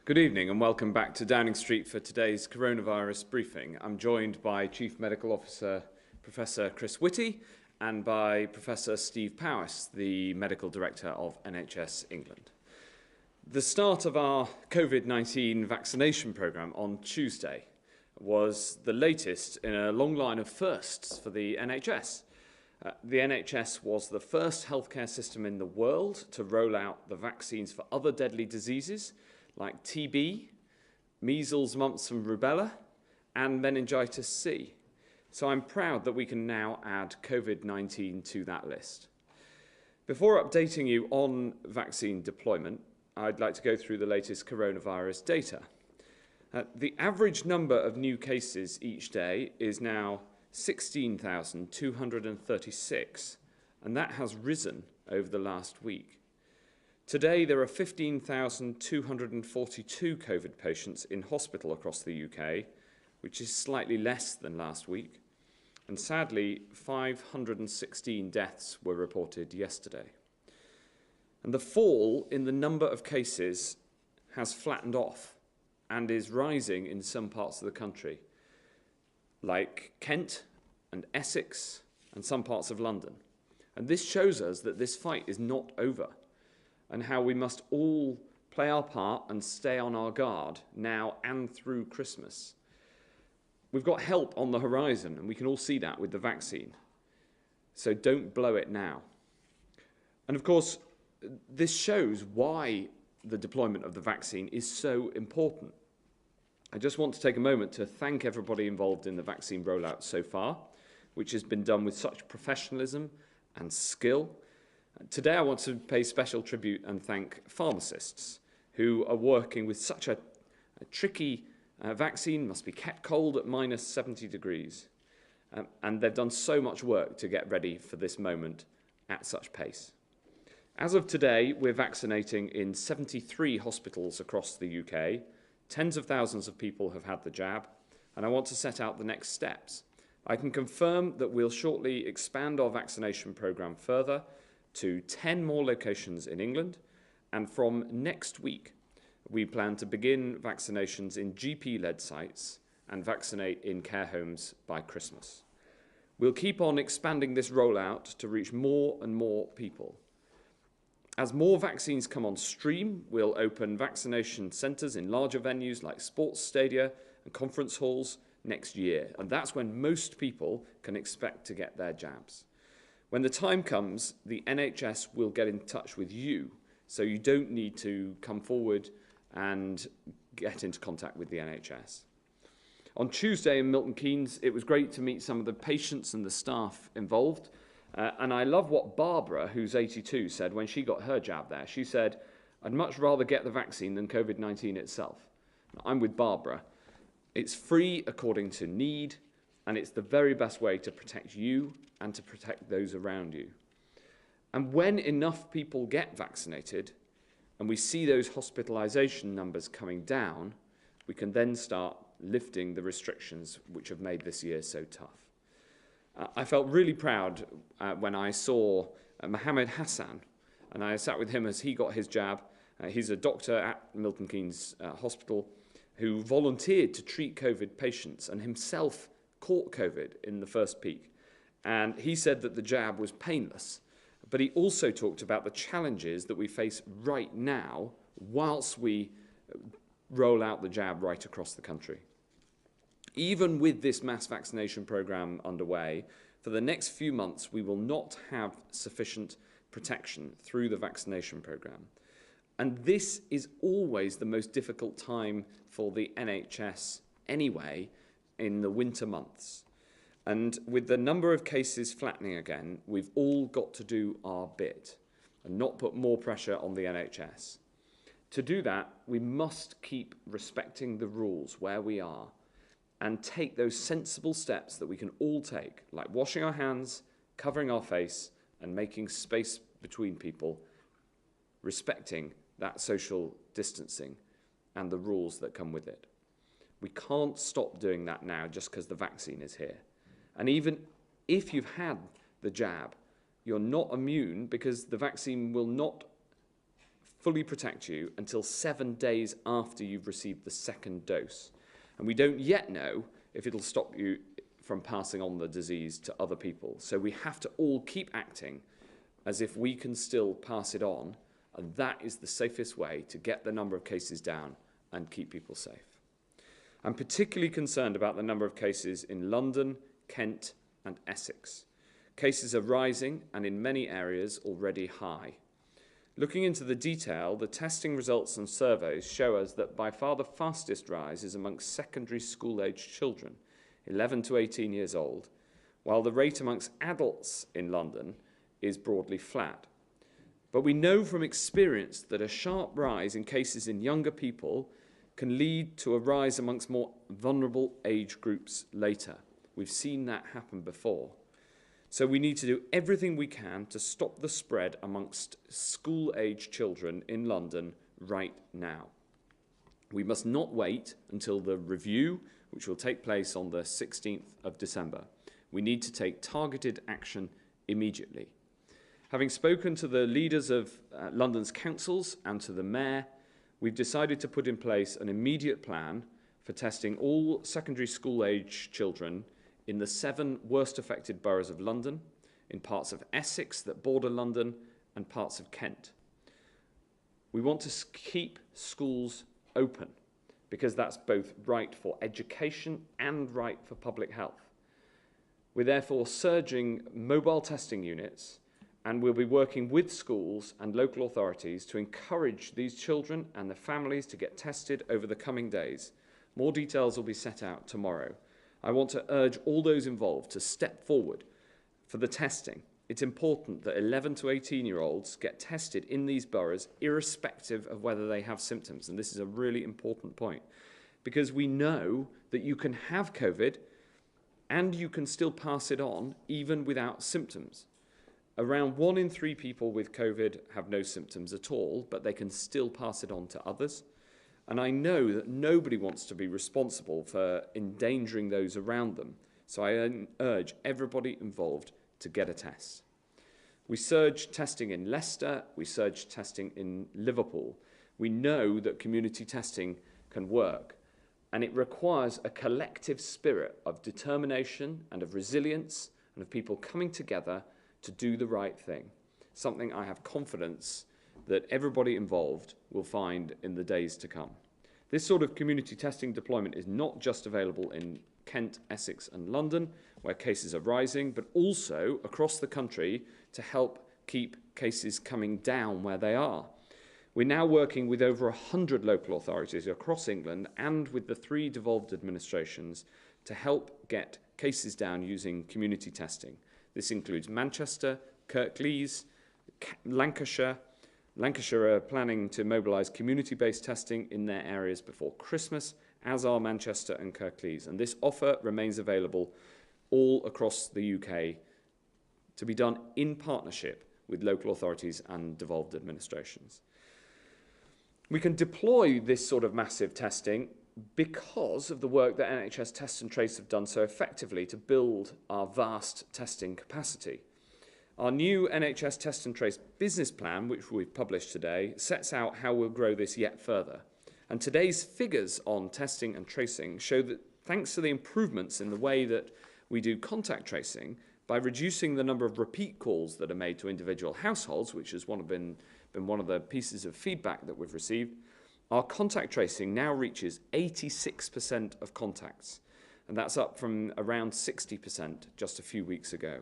Good evening and welcome back to Downing Street for today's coronavirus briefing. I'm joined by Chief Medical Officer Professor Chris Whitty and by Professor Steve Powis, the Medical Director of NHS England. The start of our COVID-19 vaccination programme on Tuesday was the latest in a long line of firsts for the NHS. The NHS was the first healthcare system in the world to roll out the vaccines for other deadly diseases like TB, measles, mumps and rubella, and meningitis C. So I'm proud that we can now add COVID-19 to that list. Before updating you on vaccine deployment, I'd like to go through the latest coronavirus data. The average number of new cases each day is now 16,236, and that has risen over the last week. Today, there are 15,242 COVID patients in hospital across the UK, which is slightly less than last week. And sadly, 516 deaths were reported yesterday. And the fall in the number of cases has flattened off and is rising in some parts of the country, like Kent and Essex and some parts of London. And this shows us that this fight is not over, and how we must all play our part and stay on our guard now and through Christmas. We've got help on the horizon, and we can all see that with the vaccine. So don't blow it now. And of course, this shows why the deployment of the vaccine is so important. I just want to take a moment to thank everybody involved in the vaccine rollout so far, which has been done with such professionalism and skill. Today I want to pay special tribute and thank pharmacists who are working with such a tricky vaccine, must be kept cold at minus 70 degrees. And they've done so much work to get ready for this moment at such pace. As of today, we're vaccinating in 73 hospitals across the UK. Tens of thousands of people have had the jab, and I want to set out the next steps. I can confirm that we'll shortly expand our vaccination programme further to 10 more locations in England, and from next week we plan to begin vaccinations in GP-led sites and vaccinate in care homes by Christmas. We'll keep on expanding this rollout to reach more and more people. As more vaccines come on stream, we'll open vaccination centres in larger venues like sports stadia and conference halls next year, and that's when most people can expect to get their jabs. When the time comes, the NHS will get in touch with you, so you don't need to come forward and get into contact with the NHS. On Tuesday in Milton Keynes, it was great to meet some of the patients and the staff involved, and I love what Barbara, who's 82, said when she got her jab there. She said, "I'd much rather get the vaccine than COVID-19 itself." I'm with Barbara. It's free according to need, and it's the very best way to protect you and to protect those around you. And when enough people get vaccinated and we see those hospitalisation numbers coming down, we can then start lifting the restrictions which have made this year so tough. I felt really proud when I saw Mohammed Hassan, and I sat with him as he got his jab. He's a doctor at Milton Keynes Hospital who volunteered to treat COVID patients and himself caught COVID in the first peak. And he said that the jab was painless, but he also talked about the challenges that we face right now whilst we roll out the jab right across the country. Even with this mass vaccination programme underway, for the next few months we will not have sufficient protection through the vaccination programme. And this is always the most difficult time for the NHS anyway, in the winter months. And with the number of cases flattening again, we've all got to do our bit and not put more pressure on the NHS. To do that, we must keep respecting the rules where we are and take those sensible steps that we can all take, like washing our hands, covering our face, and making space between people, respecting that social distancing and the rules that come with it. We can't stop doing that now just because the vaccine is here. And even if you've had the jab, you're not immune because the vaccine will not fully protect you until 7 days after you've received the second dose. And we don't yet know if it'll stop you from passing on the disease to other people. So we have to all keep acting as if we can still pass it on, and that is the safest way to get the number of cases down and keep people safe. I'm particularly concerned about the number of cases in London, Kent, and Essex. Cases are rising and in many areas already high. Looking into the detail, the testing results and surveys show us that by far the fastest rise is amongst secondary school-aged children, 11 to 18 years old, while the rate amongst adults in London is broadly flat. But we know from experience that a sharp rise in cases in younger people can lead to a rise amongst more vulnerable age groups later. We've seen that happen before. So we need to do everything we can to stop the spread amongst school-age children in London right now. We must not wait until the review, which will take place on the 16th of December. We need to take targeted action immediately. Having spoken to the leaders of London's councils and to the mayor, we've decided to put in place an immediate plan for testing all secondary school-age children in the 7 worst affected boroughs of London, in parts of Essex that border London, and parts of Kent. We want to keep schools open because that's both right for education and right for public health. We're therefore surging mobile testing units, and we'll be working with schools and local authorities to encourage these children and their families to get tested over the coming days. More details will be set out tomorrow. I want to urge all those involved to step forward for the testing. It's important that 11 to 18-year-olds get tested in these boroughs irrespective of whether they have symptoms. And this is a really important point because we know that you can have COVID and you can still pass it on even without symptoms. Around 1 in 3 people with COVID have no symptoms at all, but they can still pass it on to others. And I know that nobody wants to be responsible for endangering those around them. So I urge everybody involved to get a test. We surged testing in Leicester. We surged testing in Liverpool. We know that community testing can work. And it requires a collective spirit of determination and of resilience and of people coming together to do the right thing. Something I have confidence that everybody involved will find in the days to come. This sort of community testing deployment is not just available in Kent, Essex and London, where cases are rising, but also across the country to help keep cases coming down where they are. We're now working with over 100 local authorities across England and with the 3 devolved administrations to help get cases down using community testing. This includes Manchester, Kirklees, Lancashire. Lancashire are planning to mobilise community-based testing in their areas before Christmas, as are Manchester and Kirklees. And this offer remains available all across the UK to be done in partnership with local authorities and devolved administrations. We can deploy this sort of massive testing because of the work that NHS Test and Trace have done so effectively to build our vast testing capacity. Our new NHS Test and Trace business plan, which we've published today, sets out how we'll grow this yet further. And today's figures on testing and tracing show that thanks to the improvements in the way that we do contact tracing, by reducing the number of repeat calls that are made to individual households, which has been one of the pieces of feedback that we've received, our contact tracing now reaches 86% of contacts, and that's up from around 60% just a few weeks ago.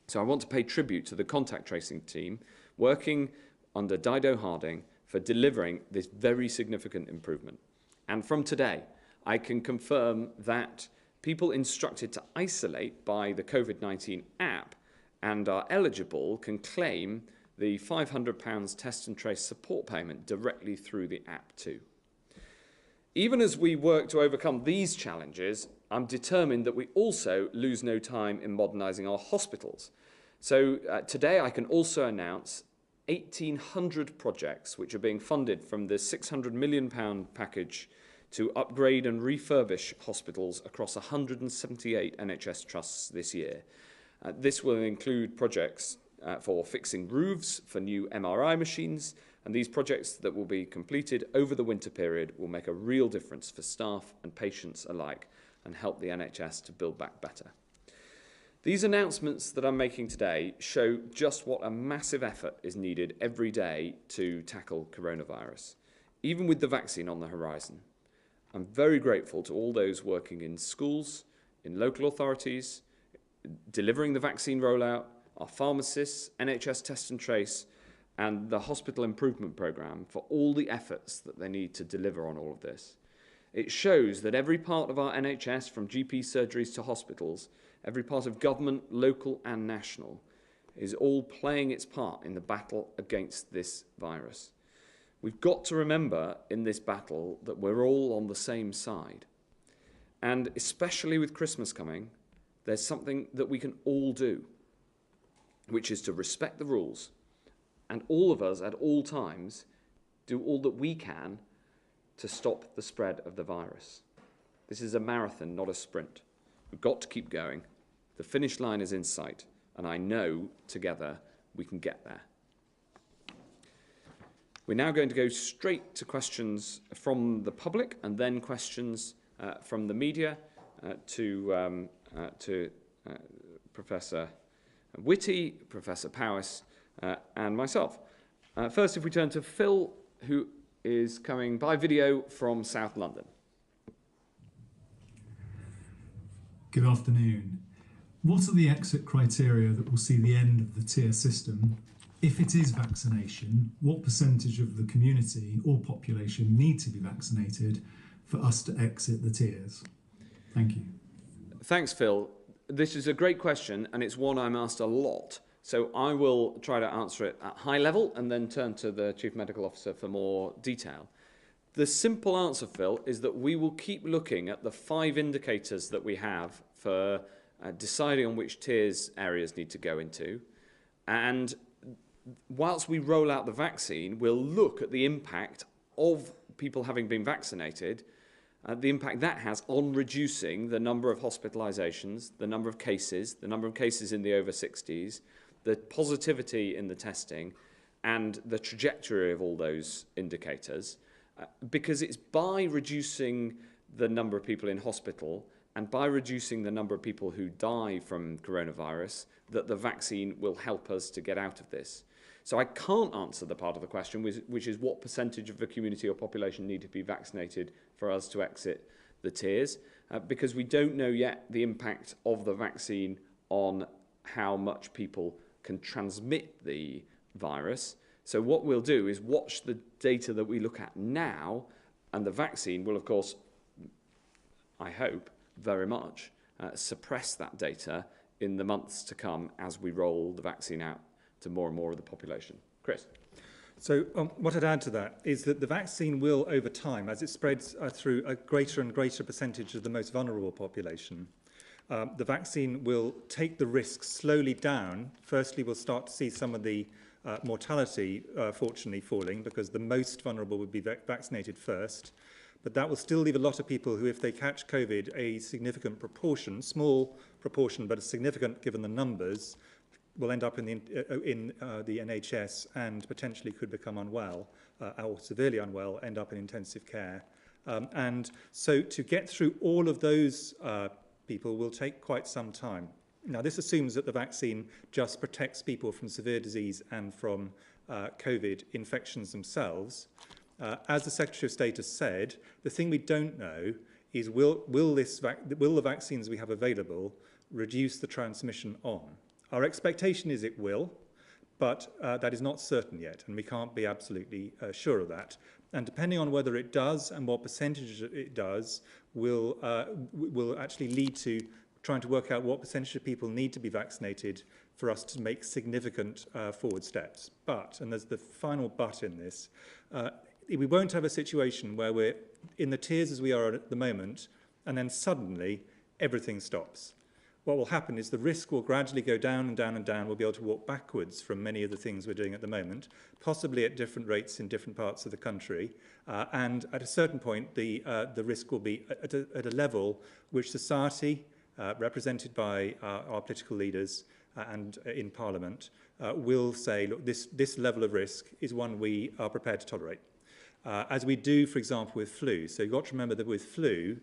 So I want to pay tribute to the contact tracing team working under Dido Harding for delivering this very significant improvement. And from today, I can confirm that people instructed to isolate by the COVID-19 app and are eligible can claim the £500 test and trace support payment directly through the app too. Even as we work to overcome these challenges, I'm determined that we also lose no time in modernising our hospitals. So today I can also announce 1,800 projects which are being funded from the £600 million package to upgrade and refurbish hospitals across 178 NHS trusts this year. This will include projects for fixing roofs, for new MRI machines, And these projects that will be completed over the winter period will make a real difference for staff and patients alike and help the NHS to build back better. These announcements that I'm making today show just what a massive effort is needed every day to tackle coronavirus, even with the vaccine on the horizon. I'm very grateful to all those working in schools, in local authorities, delivering the vaccine rollout, our pharmacists, NHS Test and Trace, and the Hospital Improvement Programme for all the efforts that they need to deliver on all of this. It shows that every part of our NHS, from GP surgeries to hospitals, every part of government, local and national, is all playing its part in the battle against this virus. We've got to remember in this battle that we're all on the same side. And especially with Christmas coming, there's something that we can all do, which is to respect the rules, and all of us at all times do all that we can to stop the spread of the virus. This is a marathon, not a sprint. We've got to keep going. The finish line is in sight, and I know together we can get there. We're now going to go straight to questions from the public and then questions from the media to Professor Whitty, Professor Powis, and myself. First, if we turn to Phil, who is coming by video from South London. Good afternoon. What are the exit criteria that will see the end of the tier system? If it is vaccination, what percentage of the community or population need to be vaccinated for us to exit the tiers? Thank you. Thanks, Phil. This is a great question, and it's one I'm asked a lot. So I will try to answer it at high level and then turn to the Chief Medical Officer for more detail. The simple answer, Phil, is that we will keep looking at the 5 indicators that we have for deciding on which tiers areas need to go into. And whilst we roll out the vaccine, we'll look at the impact of people having been vaccinated, the impact that has on reducing the number of hospitalisations, the number of cases in the over 60s, the positivity in the testing, and the trajectory of all those indicators. Because it's by reducing the number of people in hospital and by reducing the number of people who die from coronavirus that the vaccine will help us to get out of this. So I can't answer the part of the question, which is what percentage of the community or population need to be vaccinated for us to exit the tiers, because we don't know yet the impact of the vaccine on how much people can transmit the virus. So what we'll do is watch the data that we look at now, and the vaccine will, of course, I hope, very much suppress that data in the months to come as we roll the vaccine out to more and more of the population. Chris? So what I'd add to that is that the vaccine will, over time, as it spreads through a greater and greater percentage of the most vulnerable population, the vaccine will take the risk slowly down. Firstly, we'll start to see some of the mortality, fortunately, falling because the most vulnerable would be vaccinated first. But that will still leave a lot of people who, if they catch COVID, a significant proportion, small proportion, but a significant given the numbers, will end up in the NHS and potentially could become unwell or severely unwell, end up in intensive care. And so to get through all of those people will take quite some time. Now, this assumes that the vaccine just protects people from severe disease and from COVID infections themselves. As the Secretary of State has said, the thing we don't know is will the vaccines we have available reduce the transmission on? Our expectation is it will, but that is not certain yet, and we can't be absolutely sure of that. And depending on whether it does and what percentage it does will actually lead to trying to work out what percentage of people need to be vaccinated for us to make significant forward steps. But, and there's the final but in this, we won't have a situation where we're in the tiers as we are at the moment, and then suddenly everything stops. What will happen is the risk will gradually go down and down and down. We'll be able to walk backwards from many of the things we're doing at the moment, possibly at different rates in different parts of the country. And at a certain point, the risk will be at a level which society, represented by our political leaders, and in Parliament will say, look, this level of risk is one we are prepared to tolerate. As we do, for example, with flu. So you've got to remember that with flu,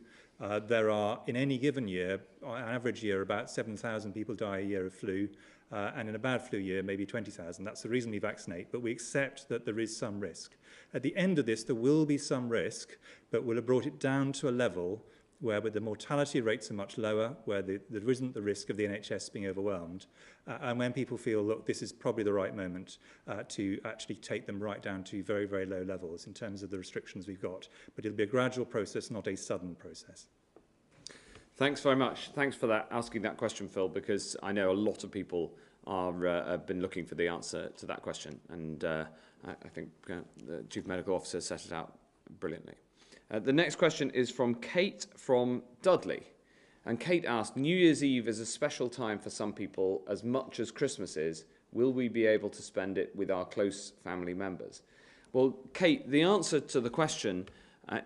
there are, in any given year, on average year, about 7,000 people die a year of flu, and in a bad flu year, maybe 20,000. That's the reason we vaccinate, but we accept that there is some risk. At the end of this, there will be some risk, but we'll have brought it down to a level where the mortality rates are much lower, where there isn't the risk of the NHS being overwhelmed, and when people feel, look, this is probably the right moment to actually take them right down to very, very low levels in terms of the restrictions we've got. But it'll be a gradual process, not a sudden process. Thanks very much. Thanks for asking that question, Phil, because I know a lot of people have been looking for the answer to that question, and I think the Chief Medical Officer set it out brilliantly. The next question is from Kate from Dudley. And Kate asked, New Year's Eve is a special time for some people as much as Christmas is. Will we be able to spend it with our close family members? Well, Kate, the answer to the question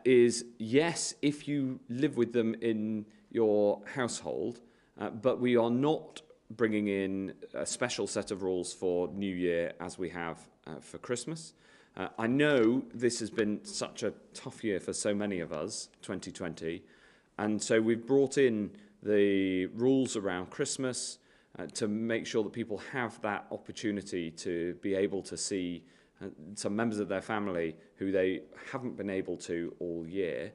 is yes, if you live with them in your household, but we are not bringing in a special set of rules for New Year as we have for Christmas. I know this has been such a tough year for so many of us, 2020, and so we've brought in the rules around Christmas to make sure that people have that opportunity to be able to see some members of their family who they haven't been able to all year.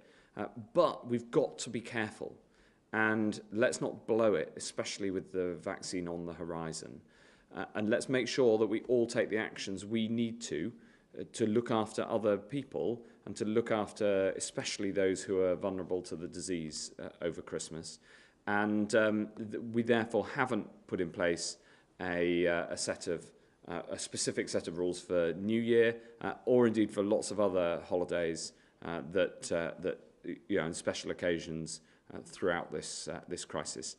But we've got to be careful, and let's not blow it, especially with the vaccine on the horizon. And let's make sure that we all take the actions we need to look after other people and to look after especially those who are vulnerable to the disease over Christmas. And we therefore haven't put in place a specific set of rules for New Year or indeed for lots of other holidays that and special occasions throughout this crisis,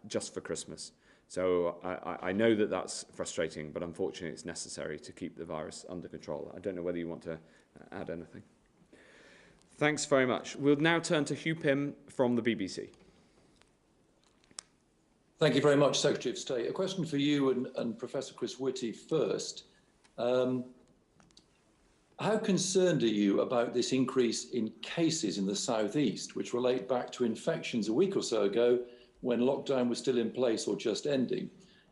just for Christmas. So I know that that's frustrating, but unfortunately it's necessary to keep the virus under control. I don't know whether you want to add anything. Thanks very much. We'll now turn to Hugh Pym from the BBC. Thank you very much, Secretary of State. A question for you and Professor Chris Whitty first. How concerned are you about this increase in cases in the southeast, which relate back to infections a week or so ago when lockdown was still in place or just ending?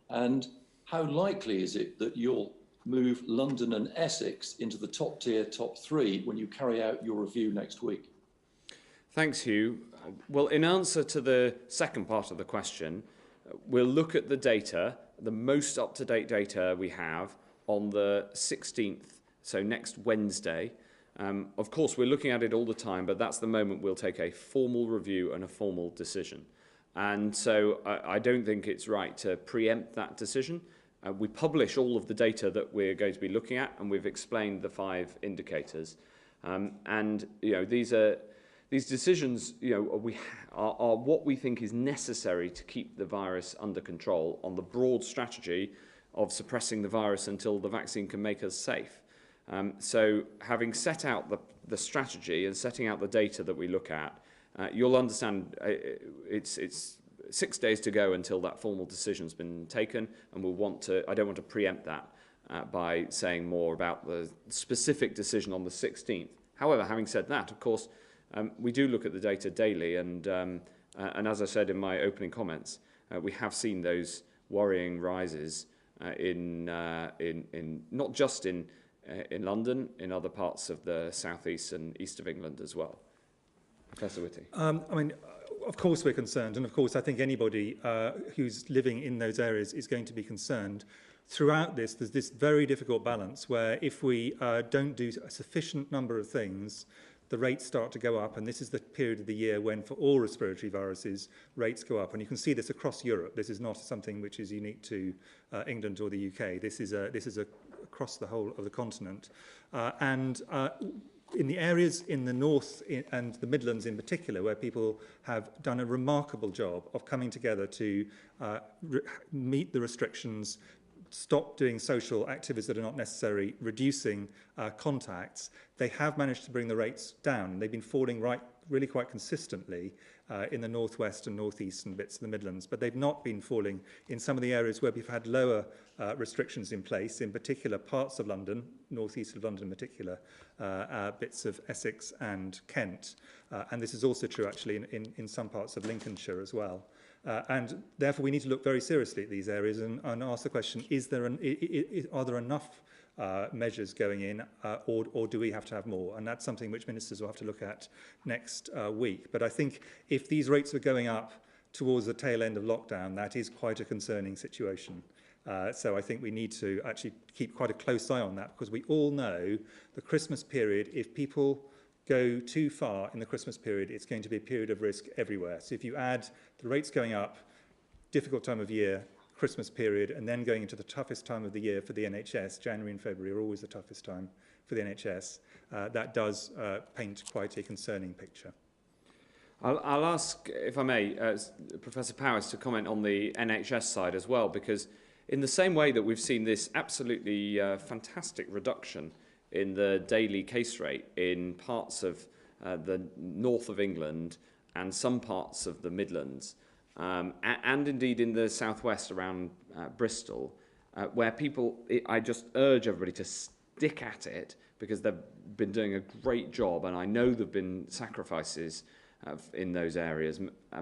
And how likely is it that you'll move London and Essex into the top tier, top three, when you carry out your review next week? Thanks, Hugh. Well, in answer to the second part of the question, we'll look at the data, the most up-to-date data we have on the 16th, so next Wednesday. Of course, we're looking at it all the time, but that's the moment we'll take a formal review and a formal decision. And so I don't think it's right to preempt that decision. We publish all of the data that we're going to be looking at, and we've explained the 5 indicators. And these decisions, are what we think is necessary to keep the virus under control on the broad strategy of suppressing the virus until the vaccine can make us safe. So having set out the strategy and setting out the data that we look at, you'll understand it's 6 days to go until that formal decision's been taken, and I don't want to preempt that by saying more about the specific decision on the 16th. However, having said that, of course, we do look at the data daily, and as I said in my opening comments, we have seen those worrying rises in not just in London, in other parts of the southeast and east of England as well. Professor Whitty. Of course we're concerned, and of course I think anybody who's living in those areas is going to be concerned. Throughout this, there's this very difficult balance where if we don't do a sufficient number of things, the rates start to go up, and this is the period of the year when, for all respiratory viruses, rates go up. And you can see this across Europe. This is not something which is unique to England or the UK. This is across the whole of the continent. In the areas in the north and the Midlands in particular, where people have done a remarkable job of coming together to meet the restrictions, stop doing social activities that are not necessary, reducing contacts, they have managed to bring the rates down. They've been falling right really quite consistently in the northwest and northeastern bits of the Midlands, but they've not been falling in some of the areas where we've had lower restrictions in place, in particular parts of London, northeast of London in particular, bits of Essex and Kent. And this is also true actually in some parts of Lincolnshire as well. And therefore we need to look very seriously at these areas and ask the question, are there enough measures going in, or do we have to have more? And that's something which ministers will have to look at next week. But I think if these rates are going up towards the tail end of lockdown, that is quite a concerning situation. So I think we need to actually keep quite a close eye on that, because we all know the Christmas period, if people go too far in the Christmas period, it's going to be a period of risk everywhere. So if you add the rates going up, difficult time of year, Christmas period, and then going into the toughest time of the year for the NHS, January and February are always the toughest time for the NHS, that does paint quite a concerning picture. I'll ask, if I may, Professor Powers to comment on the NHS side as well, because in the same way that we've seen this absolutely fantastic reduction in the daily case rate in parts of the north of England and some parts of the Midlands, and indeed in the southwest around Bristol, where people, I just urge everybody to stick at it, because they've been doing a great job, and I know there have been sacrifices in those areas,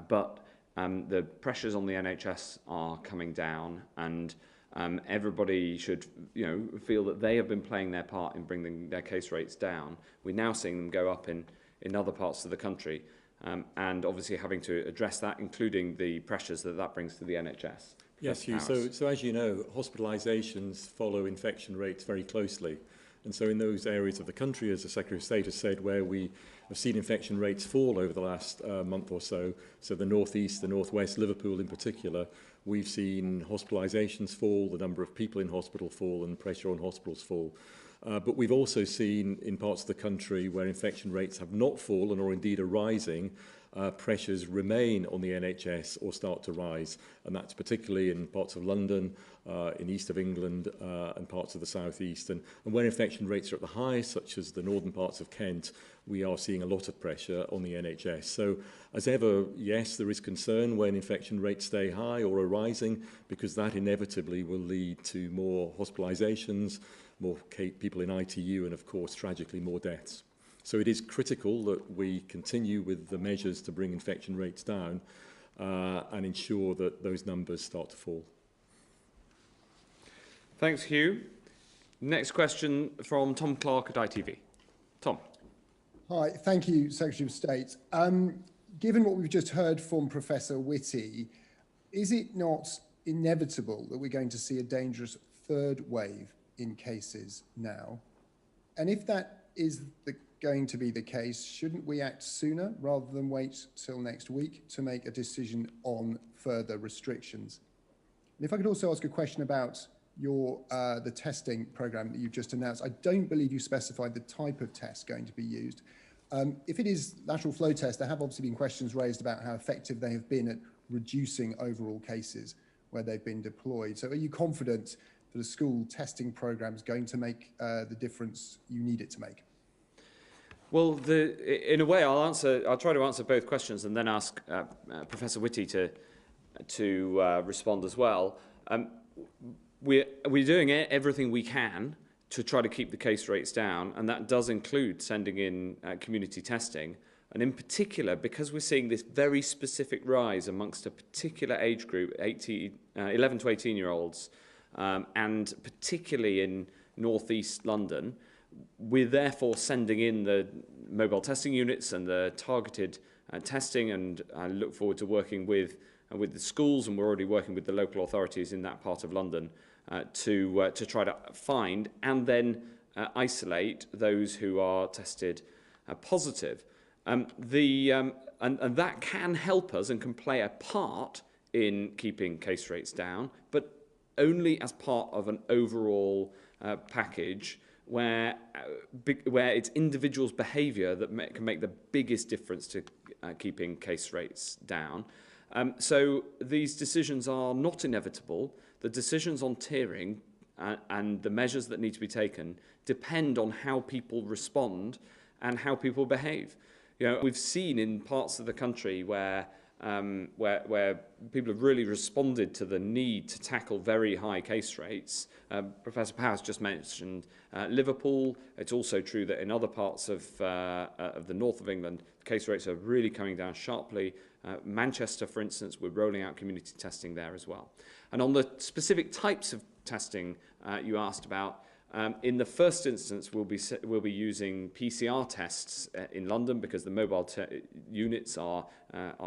but the pressures on the NHS are coming down, and everybody should, feel that they have been playing their part in bringing their case rates down. We're now seeing them go up in other parts of the country, and obviously having to address that, including the pressures that brings to the NHS. Yes, Hugh. So as you know, hospitalisations follow infection rates very closely. And so in those areas of the country, as the Secretary of State has said, where we have seen infection rates fall over the last month or so the North East, the North West, Liverpool in particular, we've seen hospitalisations fall, the number of people in hospital fall, and pressure on hospitals fall. But we've also seen in parts of the country where infection rates have not fallen or indeed are rising, pressures remain on the NHS or start to rise. And that's particularly in parts of London, in east of England and parts of the southeast. And where infection rates are at the highest, such as the northern parts of Kent, we are seeing a lot of pressure on the NHS. So as ever, yes, there is concern when infection rates stay high or are rising, because that inevitably will lead to more hospitalisations, more people in ITU, and of course, tragically, more deaths. So it is critical that we continue with the measures to bring infection rates down and ensure that those numbers start to fall. Thanks, Hugh. Next question from Tom Clark at ITV. Tom. Hi, thank you, Secretary of State. Given what we've just heard from Professor Whitty, is it not inevitable that we're going to see a dangerous third wave in cases now? And if that is going to be the case, shouldn't we act sooner rather than wait till next week to make a decision on further restrictions? And if I could also ask a question about the testing program that you've just announced. I don't believe you specified the type of test going to be used. If it is lateral flow tests, there have obviously been questions raised about how effective they have been at reducing overall cases where they've been deployed. So are you confident that a school testing program is going to make the difference you need it to make? Well, in a way, I'll try to answer both questions and then ask Professor Whitty to respond as well. We're doing everything we can to try to keep the case rates down, and that does include sending in community testing. And in particular, because we're seeing this very specific rise amongst a particular age group, 11 to 18-year-olds, and particularly in northeast London, we're therefore sending in the mobile testing units and the targeted testing, and I look forward to working with the schools, and we're already working with the local authorities in that part of London to try to find and then isolate those who are tested positive. And that can help us and can play a part in keeping case rates down, but only as part of an overall package where it's individuals' behaviour that can make the biggest difference to keeping case rates down. So these decisions are not inevitable. The decisions on tiering and the measures that need to be taken depend on how people respond and how people behave. We've seen in parts of the country where people have really responded to the need to tackle very high case rates. Professor Powers just mentioned Liverpool. It's also true that in other parts of the north of England, case rates are really coming down sharply. Manchester, for instance, we're rolling out community testing there as well. And on the specific types of testing you asked about, in the first instance, we'll be using PCR tests in London because the mobile units are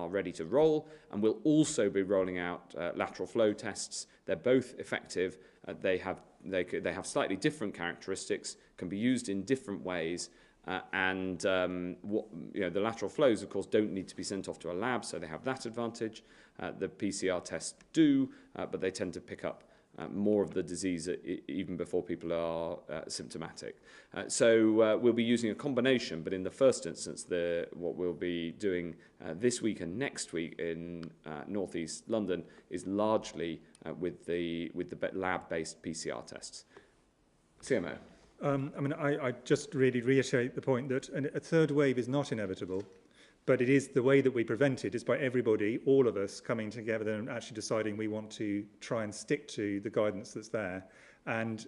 ready to roll, and we'll also be rolling out lateral flow tests. They're both effective. They have slightly different characteristics, can be used in different ways, and the lateral flows, of course, don't need to be sent off to a lab, so they have that advantage. The PCR tests do, but they tend to pick up more of the disease even before people are symptomatic. So we'll be using a combination, but in the first instance, what we'll be doing this week and next week in northeast London is largely with the lab-based PCR tests. CMO. I just really reiterate the point that a third wave is not inevitable. But it is the way that we prevent it is by everybody, all of us, coming together and actually deciding we want to try and stick to the guidance that's there, and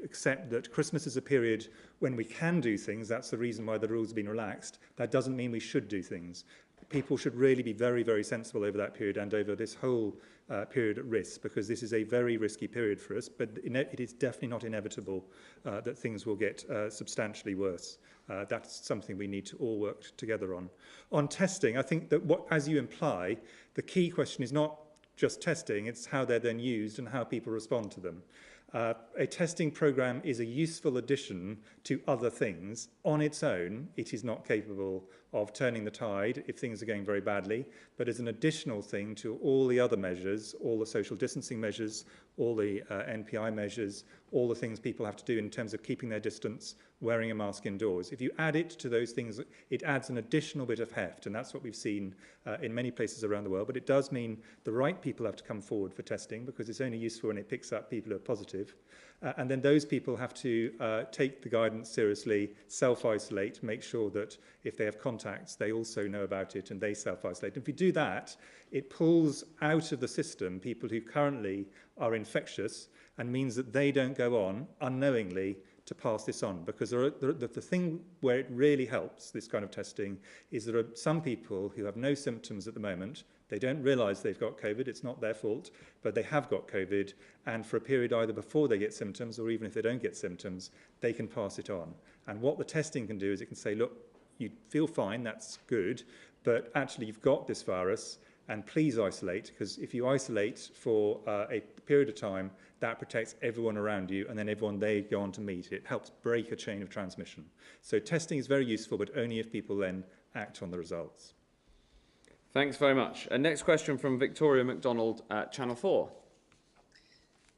accept that Christmas is a period when we can do things. That's the reason why the rules have been relaxed. That doesn't mean we should do things. People should really be very, very sensible over that period and over this whole period at risk, because this is a very risky period for us, but it is definitely not inevitable that things will get substantially worse. That's something we need to all work together on. On testing, I think that as you imply, the key question is not just testing, it's how they're then used and how people respond to them. A testing program is a useful addition to other things. On its own, it is not capable of turning the tide if things are going very badly, but as an additional thing to all the other measures, all the social distancing measures, all the NPI measures, all the things people have to do in terms of keeping their distance, wearing a mask indoors. If you add it to those things, it adds an additional bit of heft, and that's what we've seen in many places around the world. But it does mean the right people have to come forward for testing, because it's only useful when it picks up people who are positive. And then those people have to take the guidance seriously, self-isolate, make sure that if they have contacts, they also know about it and they self-isolate. If you do that, it pulls out of the system people who currently are infectious and means that they don't go on unknowingly to pass this on. Because the thing where it really helps, this kind of testing, is there are some people who have no symptoms at the moment. They don't realise they've got COVID, it's not their fault, but they have got COVID, and for a period either before they get symptoms or even if they don't get symptoms, they can pass it on. And what the testing can do is it can say, look, you feel fine, that's good, but actually you've got this virus, and please isolate, because if you isolate for a period of time, that protects everyone around you, and then everyone they go on to meet. It helps break a chain of transmission. So testing is very useful, but only if people then act on the results. Thanks very much. Next question from Victoria MacDonald at Channel 4.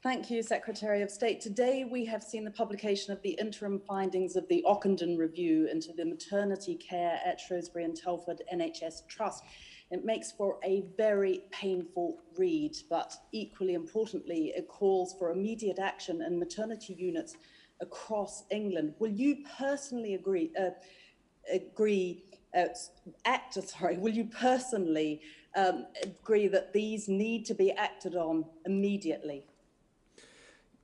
Thank you, Secretary of State. Today we have seen the publication of the interim findings of the Ockenden review into the maternity care at Shrewsbury and Telford NHS Trust. It makes for a very painful read, but equally importantly, it calls for immediate action in maternity units across England. Will you personally will you personally agree that these need to be acted on immediately?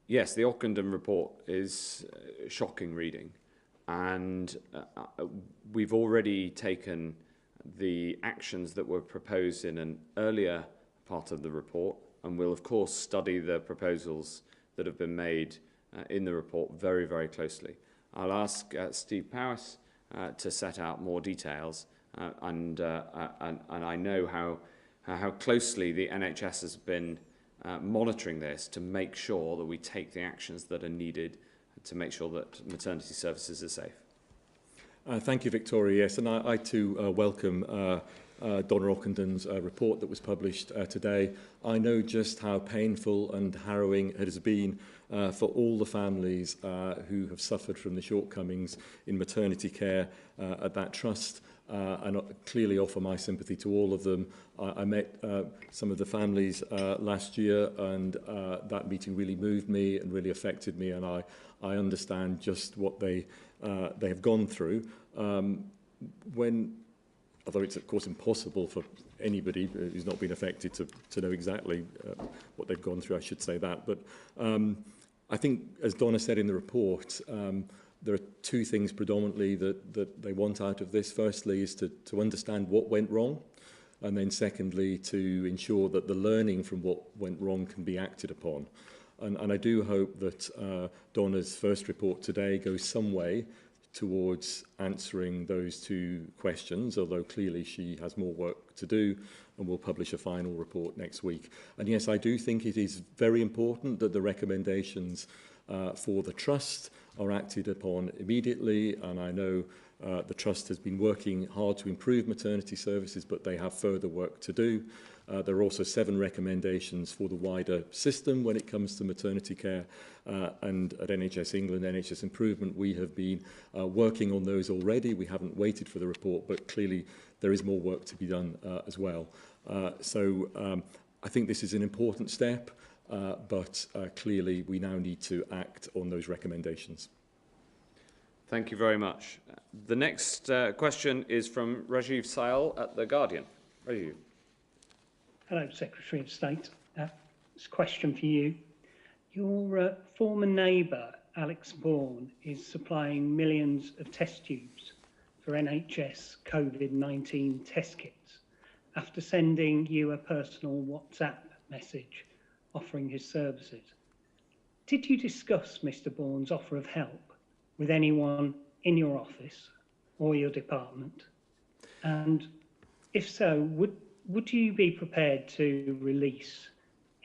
Yes, the Ockenden report is shocking reading, and we've already taken the actions that were proposed in an earlier part of the report, and we'll of course study the proposals that have been made in the report very, very closely. I'll ask Steve Powers to set out more details, and I know how closely the NHS has been monitoring this to make sure that we take the actions that are needed to make sure that maternity services are safe. Thank you, Victoria. Yes, and I too welcome Donna Ockenden's report that was published today. I know just how painful and harrowing it has been for all the families who have suffered from the shortcomings in maternity care at that trust. And clearly offer my sympathy to all of them. I met some of the families last year, and that meeting really moved me and really affected me, and I understand just what they have gone through. When although it's of course impossible for anybody who's not been affected to know exactly what they've gone through, I should say that. But I think, as Donna said in the report, there are two things predominantly that they want out of this. Firstly is to understand what went wrong, and then secondly to ensure that the learning from what went wrong can be acted upon. And I do hope that Donna's first report today goes some way towards answering those two questions, although clearly she has more work to do, and will publish a final report next week. And yes, I do think it is very important that the recommendations for the Trust are acted upon immediately, and I know the Trust has been working hard to improve maternity services, but they have further work to do. There are also 7 recommendations for the wider system when it comes to maternity care, and at NHS England, NHS Improvement, we have been working on those already. We haven't waited for the report, but clearly there is more work to be done as well. So I think this is an important step, but clearly we now need to act on those recommendations. Thank you very much. The next question is from Rajiv Sayal at The Guardian. Rajiv. Hello, Secretary of State. It's a question for you. Your former neighbour, Alex Bourne, is supplying millions of test tubes for NHS COVID-19 test kits after sending you a personal WhatsApp message offering his services. Did you discuss Mr. Bourne's offer of help with anyone in your office or your department? And if so, would you be prepared to release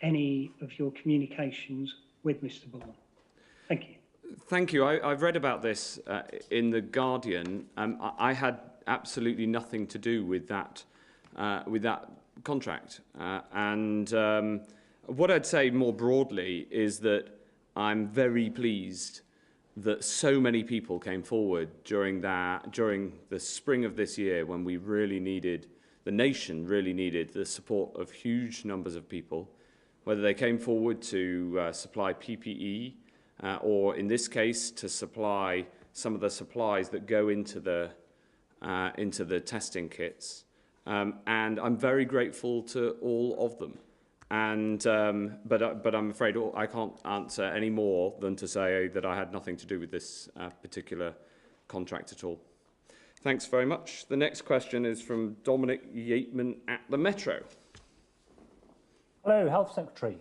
any of your communications with Mr. Bourne? Thank you. Thank you. I've read about this in The Guardian. I had absolutely nothing to do with that contract. What I'd say more broadly is that I'm very pleased that so many people came forward during the spring of this year, when we really needed, the nation really needed the support of huge numbers of people, whether they came forward to supply PPE or, in this case, to supply some of the supplies that go into the testing kits. And I'm very grateful to all of them. But I'm afraid I can't answer any more than to say that I had nothing to do with this particular contract at all. Thanks very much. The next question is from Dominic Yateman at the Metro. Hello, Health Secretary.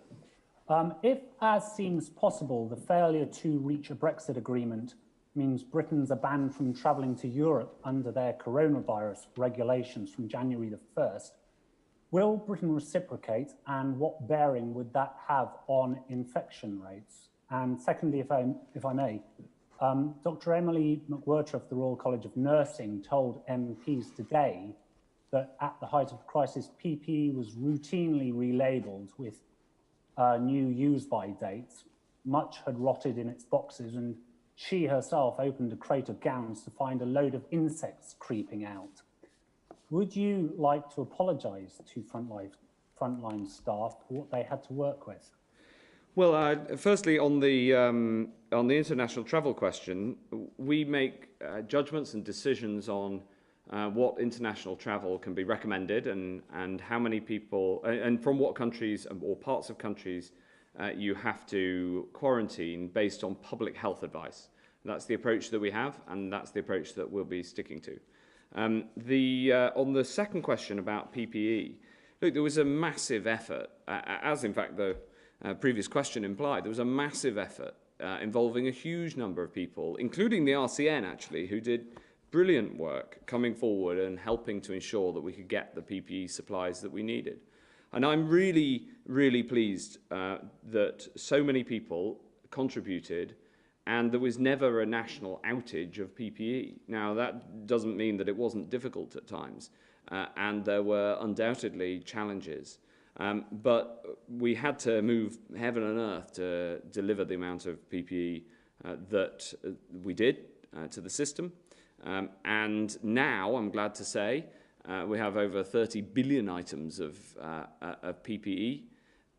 If, as seems possible, the failure to reach a Brexit agreement means Britons are banned from travelling to Europe under their coronavirus regulations from January the 1st, will Britain reciprocate, and what bearing would that have on infection rates? And secondly, if I may, Dr. Emily McWhirter of the Royal College of Nursing told MPs today that at the height of the crisis, PPE was routinely relabelled with new use-by dates. Much had rotted in its boxes, and she herself opened a crate of gowns to find a load of insects creeping out. Would you like to apologise to frontline staff for what they had to work with? Well, firstly, on the international travel question, we make judgments and decisions on what international travel can be recommended and how many people and from what countries or parts of countries you have to quarantine based on public health advice. That's the approach that we have, and that's the approach that we'll be sticking to. On the second question about PPE, look, there was a massive effort, as in fact the previous question implied, there was a massive effort involving a huge number of people, including the RCN actually, who did brilliant work coming forward and helping to ensure that we could get the PPE supplies that we needed. And I'm really, really pleased that so many people contributed, and there was never a national outage of PPE. Now, that doesn't mean that it wasn't difficult at times, and there were undoubtedly challenges. But we had to move heaven and earth to deliver the amount of PPE that we did to the system. And now, I'm glad to say, we have over 30 billion items of PPE.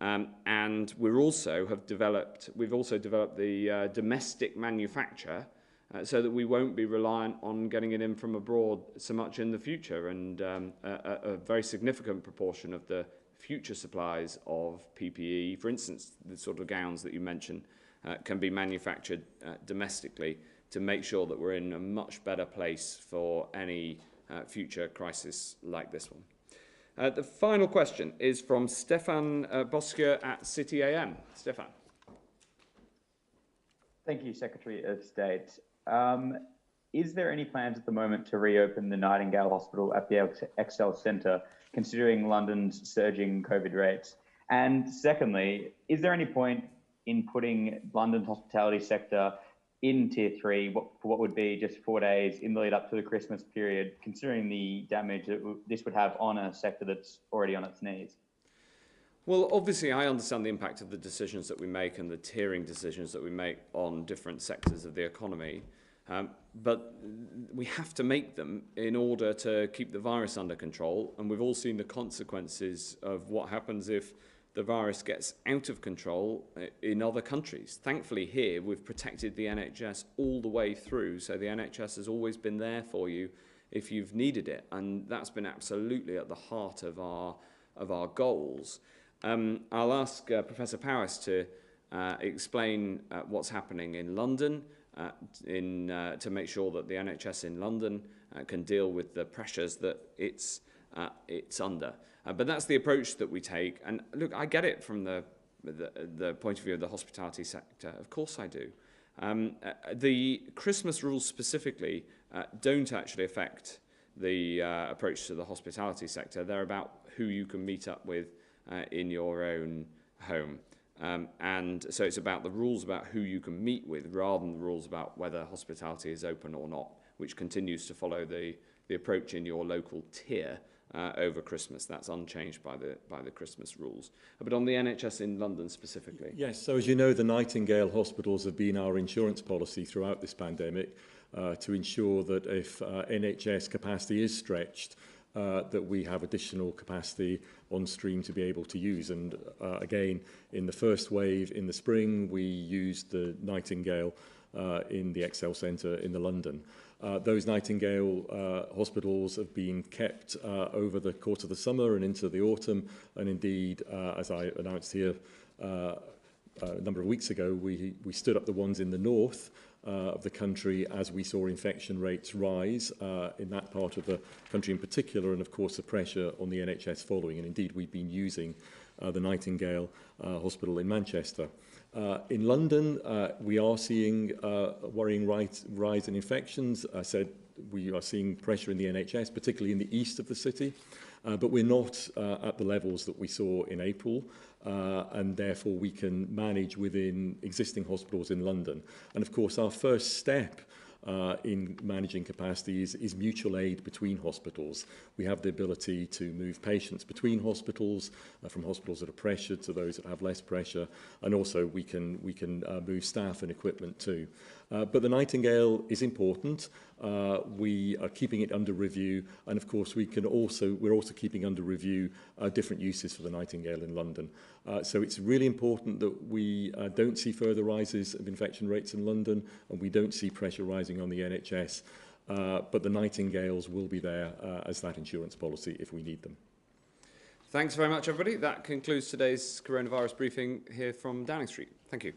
And we've also developed the domestic manufacture so that we won't be reliant on getting it in from abroad so much in the future. And a very significant proportion of the future supplies of PPE, for instance, the sort of gowns that you mentioned, can be manufactured domestically to make sure that we're in a much better place for any future crisis like this one. The final question is from Stefan Boskia at City AM. Stefan. Thank you, Secretary of State. Is there any plans at the moment to reopen the Nightingale Hospital at the Excel Centre, considering London's surging COVID rates? And secondly, is there any point in putting London's hospitality sector in Tier 3 for what would be just 4 days in the lead up to the Christmas period, considering the damage that this would have on a sector that's already on its knees? Well, obviously, I understand the impact of the decisions that we make and the tiering decisions that we make on different sectors of the economy. But we have to make them in order to keep the virus under control. And we've all seen the consequences of what happens if the virus gets out of control in other countries. Thankfully, here, we've protected the NHS all the way through. So the NHS has always been there for you if you've needed it. And that's been absolutely at the heart of our goals. I'll ask Professor Powis to explain what's happening in London to make sure that the NHS in London can deal with the pressures that it's under. But that's the approach that we take. And look, I get it from the point of view of the hospitality sector. Of course I do. The Christmas rules specifically don't actually affect the approach to the hospitality sector. They're about who you can meet up with in your own home. And so it's about the rules about who you can meet with rather than the rules about whether hospitality is open or not, which continues to follow the approach in your local tier over Christmas. That's unchanged by the Christmas rules. But on the NHS in London specifically. Yes, so as you know, the Nightingale hospitals have been our insurance policy throughout this pandemic to ensure that if NHS capacity is stretched, that we have additional capacity on stream to be able to use. And again, in the first wave in the spring, we used the Nightingale in the Excel Centre in London. Those Nightingale hospitals have been kept over the course of the summer and into the autumn. And indeed, as I announced here a number of weeks ago, we stood up the ones in the north of the country as we saw infection rates rise in that part of the country in particular, and of course the pressure on the NHS following. And indeed we've been using the Nightingale Hospital in Manchester. In London, we are seeing a worrying rise in infections. I said we are seeing pressure in the NHS, particularly in the east of the city, but we're not at the levels that we saw in April. And therefore we can manage within existing hospitals in London. And of course our first step in managing capacity is mutual aid between hospitals. We have the ability to move patients between hospitals, from hospitals that are pressured to those that have less pressure, and also we can move staff and equipment too. But the Nightingale is important. We are keeping it under review, and of course we're also keeping under review different uses for the Nightingale in London. So it's really important that we don't see further rises of infection rates in London, and we don't see pressure rising on the NHS. But the Nightingales will be there as that insurance policy if we need them. Thanks very much, everybody. That concludes today's coronavirus briefing here from Downing Street. Thank you.